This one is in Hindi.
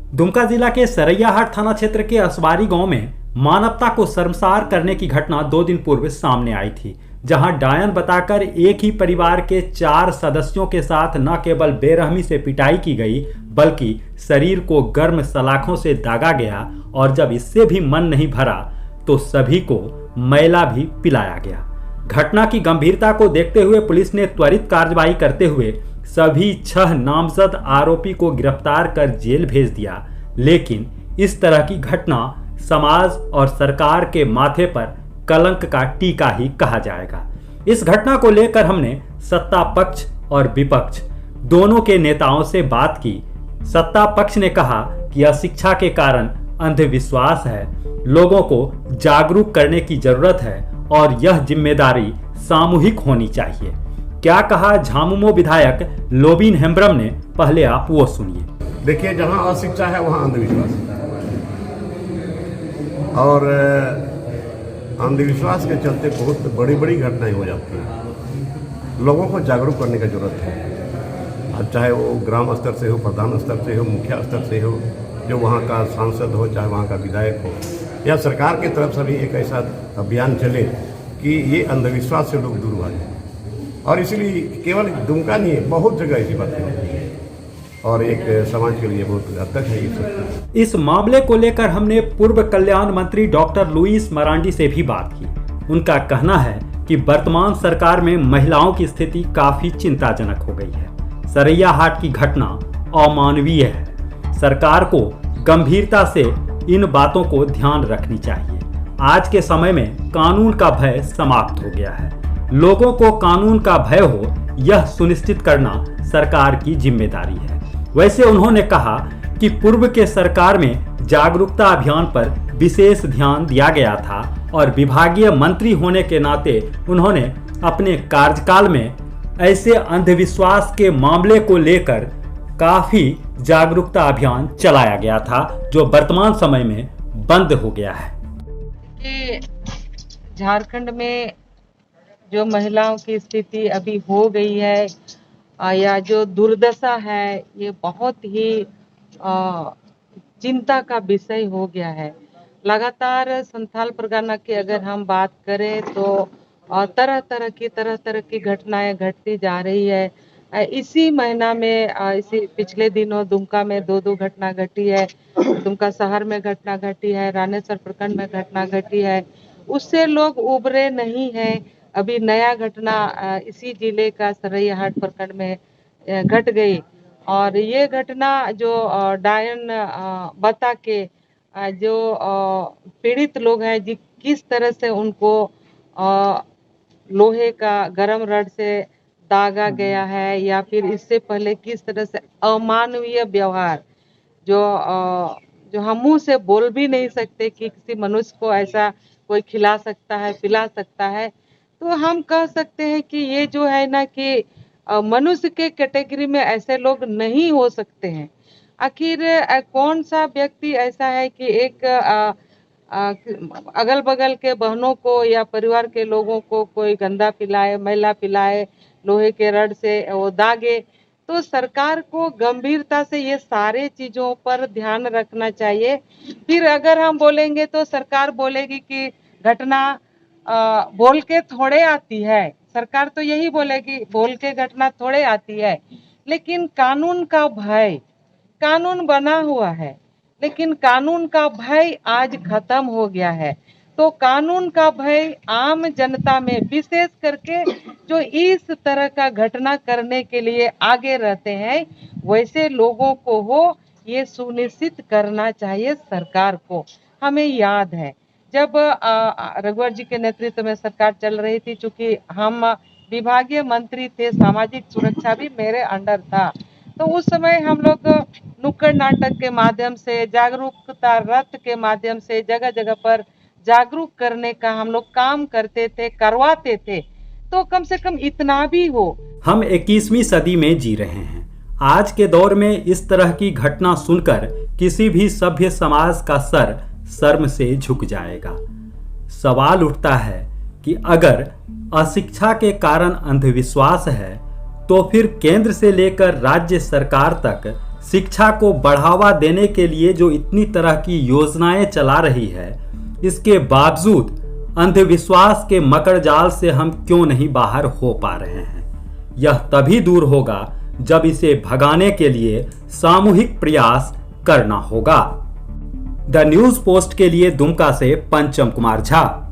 दुमका जिला के सरैयाहाट थाना क्षेत्र के असवारी गांव में मानवता को शर्मसार करने की घटना 2 दिन पूर्व सामने आई थी, जहां डायन बताकर एक ही परिवार के 4 सदस्यों के साथ न केवल बेरहमी से पिटाई की गई, बल्कि शरीर को गर्म सलाखों से दागा गया और जब इससे भी मन नहीं भरा तो सभी को मैला भी पिलाया गया। घटना की गंभीरता को देखते हुए पुलिस ने त्वरित कार्रवाई करते हुए सभी 6 नामजद आरोपी को गिरफ्तार कर जेल भेज दिया। लेकिन इस तरह की घटना समाज और सरकार के माथे पर कलंक का टीका ही कहा जाएगा। इस घटना को लेकर हमने सत्ता पक्ष और विपक्ष दोनों के नेताओं से बात की। सत्ता पक्ष ने कहा कि अशिक्षा के कारण अंधविश्वास है, लोगों को जागरूक करने की जरूरत है और यह जिम्मेदारी सामूहिक होनी चाहिए। क्या कहा झामुमो विधायक लोबिन हेम्ब्रम ने, पहले आप वो सुनिए। देखिए, जहां अशिक्षा है वहां अंधविश्वास है और अंधविश्वास के चलते बहुत बड़ी बड़ी घटनाएं हो जाती हैं। लोगों को जागरूक करने की जरूरत है, अब चाहे वो ग्राम स्तर से हो, प्रधान स्तर से हो, मुखिया स्तर से हो, जो वहाँ का सांसद हो, चाहे वहाँ का विधायक हो, या सरकार की तरफ से भी एक ऐसा अभियान चले कि ये अंधविश्वास से लोग दूर हो जाए। और इसीलिए केवल दुमका नहीं है, बहुत जगह ऐसी बातें होती है और एक समाज के लिए बहुत घातक है ये सब। इस मामले को लेकर हमने पूर्व कल्याण मंत्री डॉक्टर लुईस मरांडी से भी बात की। उनका कहना है कि वर्तमान सरकार में महिलाओं की स्थिति काफी चिंताजनक हो गई है। सरैयाहाट की घटना अमानवीय है। सरकार को गंभीरता से इन बातों को ध्यान रखनी चाहिए। आज के समय में कानून का भय समाप्त हो गया है। लोगों को कानून का भय हो, यह सुनिश्चित करना सरकार की जिम्मेदारी है। वैसे उन्होंने कहा कि पूर्व के सरकार में जागरूकता अभियान पर विशेष ध्यान दिया गया था और विभागीय मंत्री होने के नाते उन्होंने अपने कार्यकाल में ऐसे अंधविश्वास के मामले को लेकर काफी जागरूकता अभियान चलाया गया था, जो वर्तमान समय में बंद हो गया है। कि झारखंड में जो महिलाओं की स्थिति अभी हो गई है या जो दुर्दशा है, ये बहुत ही चिंता का विषय हो गया है। लगातार संथाल परगना की अगर हम बात करें तो तरह तरह की घटनाएं घटती जा रही है। इसी महीना में इसी पिछले दिनों दुमका में 2 घटना घटी है। दुमका शहर में घटना घटी है, रानेसर प्रखंड में घटना घटी है। उससे लोग उबरे नहीं हैं। अभी नया घटना इसी जिले का सरैयाहाट प्रखंड में घट गई और ये घटना जो डायन बता के जो पीड़ित लोग हैं, किस तरह से उनको लोहे का गरम रड से दागा गया है या फिर इससे पहले किस तरह से अमानवीय व्यवहार जो हम मुंह से बोल भी नहीं सकते कि किसी मनुष्य को ऐसा कोई खिला सकता है, पिला सकता है। तो हम कह सकते हैं कि ये जो है ना कि मनुष्य के कैटेगरी में ऐसे लोग नहीं हो सकते हैं। आखिर कौन सा व्यक्ति ऐसा है कि एक अगल बगल के बहनों को या परिवार के लोगों को कोई गंदा पिलाए, मैला पिलाए, लोहे के रड से वो दागे। तो सरकार को गंभीरता से ये सारे चीजों पर ध्यान रखना चाहिए। फिर अगर हम बोलेंगे तो सरकार बोलेगी कि घटना बोल के थोड़े आती है। सरकार तो यही बोलेगी बोल के घटना थोड़े आती है, लेकिन कानून का भय, कानून बना हुआ है लेकिन कानून का भय आज खत्म हो गया है। तो कानून का भय आम जनता में, विशेष करके जो इस तरह का घटना करने के लिए आगे रहते हैं, वैसे लोगों को हो, ये सुनिश्चित करना चाहिए सरकार को। हमें याद है जब रघुवर जी के नेतृत्व में सरकार चल रही थी, चूंकि हम विभागीय मंत्री थे, सामाजिक सुरक्षा भी मेरे अंडर था, तो उस समय हम लोग नुक्कड़ नाटक के माध्यम से, जागरूकता रथ के माध्यम से जगह जगह पर जागरूक करने का हम लोग काम करते थे, करवाते थे। तो कम से कम इतना भी हो। हम 21वीं सदी में जी रहे हैं। आज के दौर में इस तरह की घटना सुनकर किसी भी सभ्य समाज का सर शर्म से झुक जाएगा। सवाल उठता है कि अगर अशिक्षा के कारण अंधविश्वास है, तो फिर केंद्र से लेकर राज्य सरकार तक शिक्षा को बढ़ावा देने के लिए जो इतनी तरह की योजनाएं चला रही है, इसके बावजूद अंधविश्वास के मकड़ जाल से हम क्यों नहीं बाहर हो पा रहे हैं? यह तभी दूर होगा जब इसे भगाने के लिए सामूहिक प्रयास करना होगा। द न्यूज पोस्ट के लिए दुमका से पंचम कुमार झा।